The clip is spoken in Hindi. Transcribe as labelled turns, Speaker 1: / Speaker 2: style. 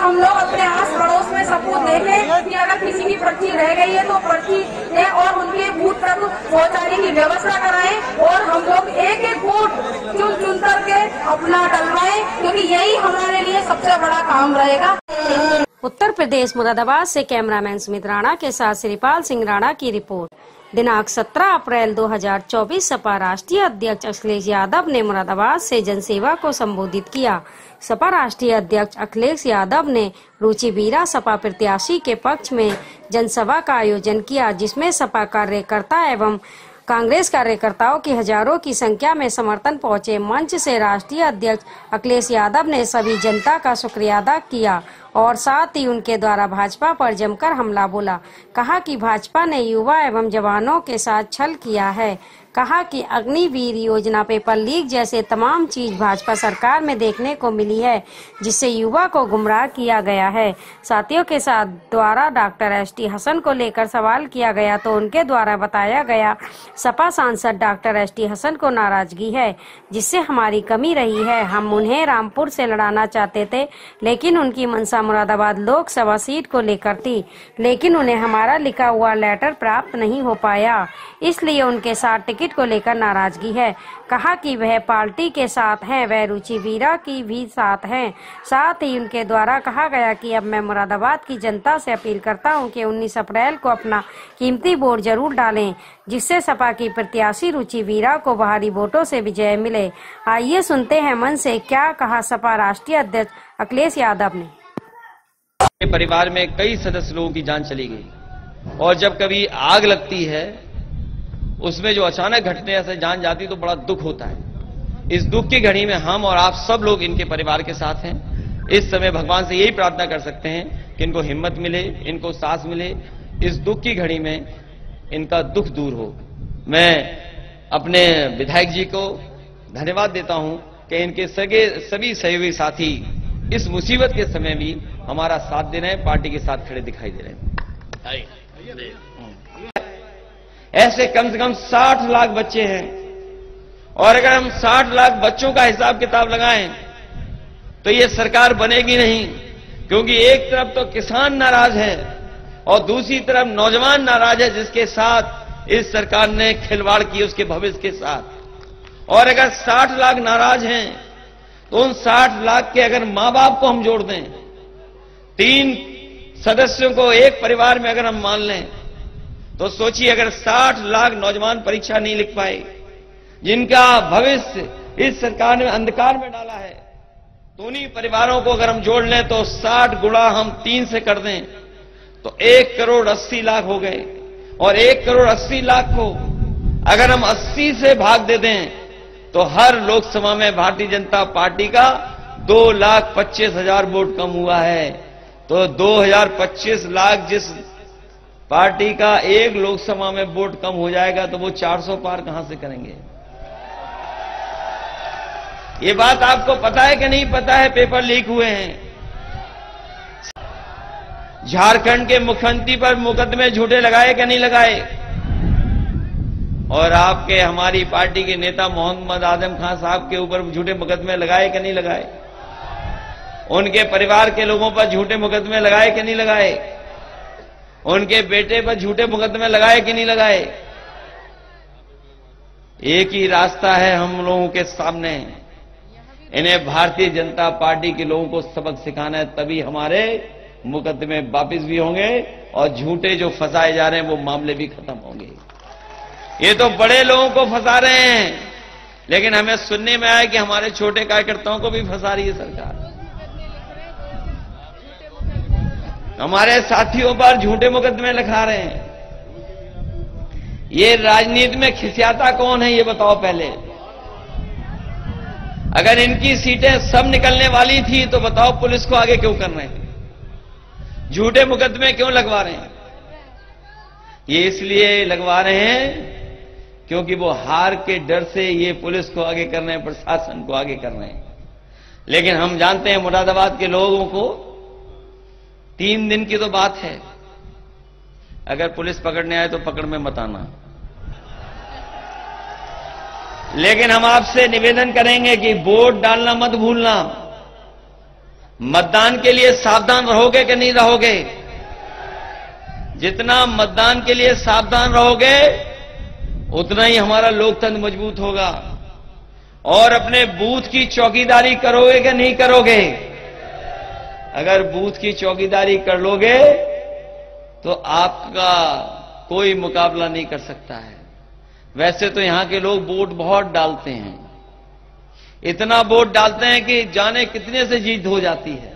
Speaker 1: हम लोग अपने आस पड़ोस में सबको देखें कि अगर किसी की पर्ची रह गई है तो पर्ची है और उनके बूथ तक पहुंचाने की व्यवस्था कराएं और हम लोग एक एक वोट चुन करके अपना डलवाएं, क्योंकि यही हमारे लिए सबसे बड़ा काम रहेगा।
Speaker 2: उत्तर प्रदेश मुरादाबाद से कैमरामैन सुमित राणा के साथ श्रीपाल सिंह राणा की रिपोर्ट। दिनांक 17 अप्रैल 2024 सपा राष्ट्रीय अध्यक्ष अखिलेश यादव ने मुरादाबाद से जनसेवा को संबोधित किया। सपा राष्ट्रीय अध्यक्ष अखिलेश यादव ने रुचिवीरा सपा प्रत्याशी के पक्ष में जनसभा का आयोजन किया, जिसमें सपा कार्यकर्ता एवं कांग्रेस कार्यकर्ताओं की हजारों की संख्या में समर्थन पहुंचे। मंच से राष्ट्रीय अध्यक्ष अखिलेश यादव ने सभी जनता का शुक्रिया अदा किया और साथ ही उनके द्वारा भाजपा पर जमकर हमला बोला। कहा कि भाजपा ने युवा एवं जवानों के साथ छल किया है। कहा कि अग्निवीर योजना, पेपर लीक जैसे तमाम चीज भाजपा सरकार में देखने को मिली है, जिससे युवा को गुमराह किया गया है। साथियों के साथ द्वारा डॉक्टर एसटी हसन को लेकर सवाल किया गया तो उनके द्वारा बताया गया सपा सांसद डॉक्टर एसटी हसन को नाराजगी है, जिससे हमारी कमी रही है। हम उन्हें रामपुर से लड़ाना चाहते थे, लेकिन उनकी मंशा मुरादाबाद लोकसभा सीट को लेकर थी, लेकिन उन्हें हमारा लिखा हुआ लेटर प्राप्त नहीं हो पाया, इसलिए उनके साथ टिकट को लेकर नाराजगी है। कहा कि वह पार्टी के साथ हैं, वह रुचिवीरा की भी साथ हैं। साथ ही उनके द्वारा कहा गया कि अब मैं मुरादाबाद की जनता से अपील करता हूं कि 19 अप्रैल को अपना कीमती वोट जरूर डालें, जिससे सपा की प्रत्याशी रुचिवीरा को भारी वोटों से विजय मिले। आइए सुनते हैं मन से क्या कहा सपा राष्ट्रीय अध्यक्ष अखिलेश यादव ने।
Speaker 3: परिवार में कई सदस्य लोगों की जान चली गई, और जब कभी आग लगती है उसमें जो अचानक घटने से जान जाती तो बड़ा दुख होता है। इस दुख की घड़ी में हम और आप सब लोग इनके परिवार के साथ हैं। इस समय भगवान से यही प्रार्थना कर सकते हैं कि इनको हिम्मत मिले, इनको साहस मिले, इस दुख की घड़ी में इनका दुख दूर हो। मैं अपने विधायक जी को धन्यवाद देता हूं कि इनके सभी सहयोगी साथी इस मुसीबत के समय भी हमारा साथ दे रहे हैं, पार्टी के साथ खड़े दिखाई दे रहे हैं। ऐसे कम से कम 60 लाख बच्चे हैं, और अगर हम 60 लाख बच्चों का हिसाब किताब लगाएं तो ये सरकार बनेगी नहीं, क्योंकि एक तरफ तो किसान नाराज है और दूसरी तरफ नौजवान नाराज है, जिसके साथ इस सरकार ने खिलवाड़ की उसके भविष्य के साथ। और अगर 60 लाख नाराज हैं तो उन 60 लाख के अगर मां बाप को हम जोड़ दें, 3 सदस्यों को एक परिवार में अगर हम मान लें, तो सोचिए अगर 60 लाख नौजवान परीक्षा नहीं लिख पाए, जिनका भविष्य इस सरकार ने अंधकार में डाला है, तो उन्हीं परिवारों को अगर हम जोड़ लें तो 60 गुणा हम 3 से कर दें तो 1 करोड़ 80 लाख हो गए। और 1 करोड़ 80 लाख को अगर हम 80 से भाग दे दें तो हर लोकसभा में भारतीय जनता पार्टी का 2,25,000 वोट कम हुआ है। तो 2,025 लाख जिस पार्टी का एक लोकसभा में वोट कम हो जाएगा तो वो 400 पार कहां से करेंगे? ये बात आपको पता है कि नहीं पता है? पेपर लीक हुए हैं। झारखंड के मुख्यमंत्री पर मुकदमे झूठे लगाए कि नहीं लगाए? और आपके हमारी पार्टी के नेता मोहम्मद आजम खान साहब के ऊपर झूठे मुकदमे लगाए कि नहीं लगाए? उनके परिवार के लोगों पर झूठे मुकदमे लगाए कि नहीं लगाए? उनके बेटे पर झूठे मुकदमे लगाए कि नहीं लगाए? एक ही रास्ता है हम लोगों के सामने, इन्हें भारतीय जनता पार्टी के लोगों को सबक सिखाना है, तभी हमारे मुकदमे वापिस भी होंगे और झूठे जो फंसाए जा रहे हैं वो मामले भी खत्म होंगे। ये तो बड़े लोगों को फंसा रहे हैं, लेकिन हमें सुनने में आया कि हमारे छोटे कार्यकर्ताओं को भी फंसा रही है सरकार। हमारे साथियों पर झूठे मुकदमे लिखा रहे हैं। ये राजनीति में खिसियाता कौन है ये बताओ पहले। अगर इनकी सीटें सब निकलने वाली थी तो बताओ पुलिस को आगे क्यों कर रहे हैं? झूठे मुकदमे क्यों लगवा रहे हैं? ये इसलिए लगवा रहे हैं क्योंकि वो हार के डर से ये पुलिस को आगे कर रहे हैं, प्रशासन को आगे कर रहे हैं। लेकिन हम जानते हैं मुरादाबाद के लोगों को 3 दिन की तो बात है, अगर पुलिस पकड़ने आए तो पकड़ में मत आना। लेकिन हम आपसे निवेदन करेंगे कि वोट डालना मत भूलना। मतदान के लिए सावधान रहोगे कि नहीं रहोगे? जितना मतदान के लिए सावधान रहोगे उतना ही हमारा लोकतंत्र मजबूत होगा। और अपने बूथ की चौकीदारी करोगे कि नहीं करोगे? अगर बूथ की चौकीदारी कर लोगे तो आपका कोई मुकाबला नहीं कर सकता है। वैसे तो यहां के लोग वोट बहुत डालते हैं, इतना वोट डालते हैं कि जाने कितने से जीत हो जाती है।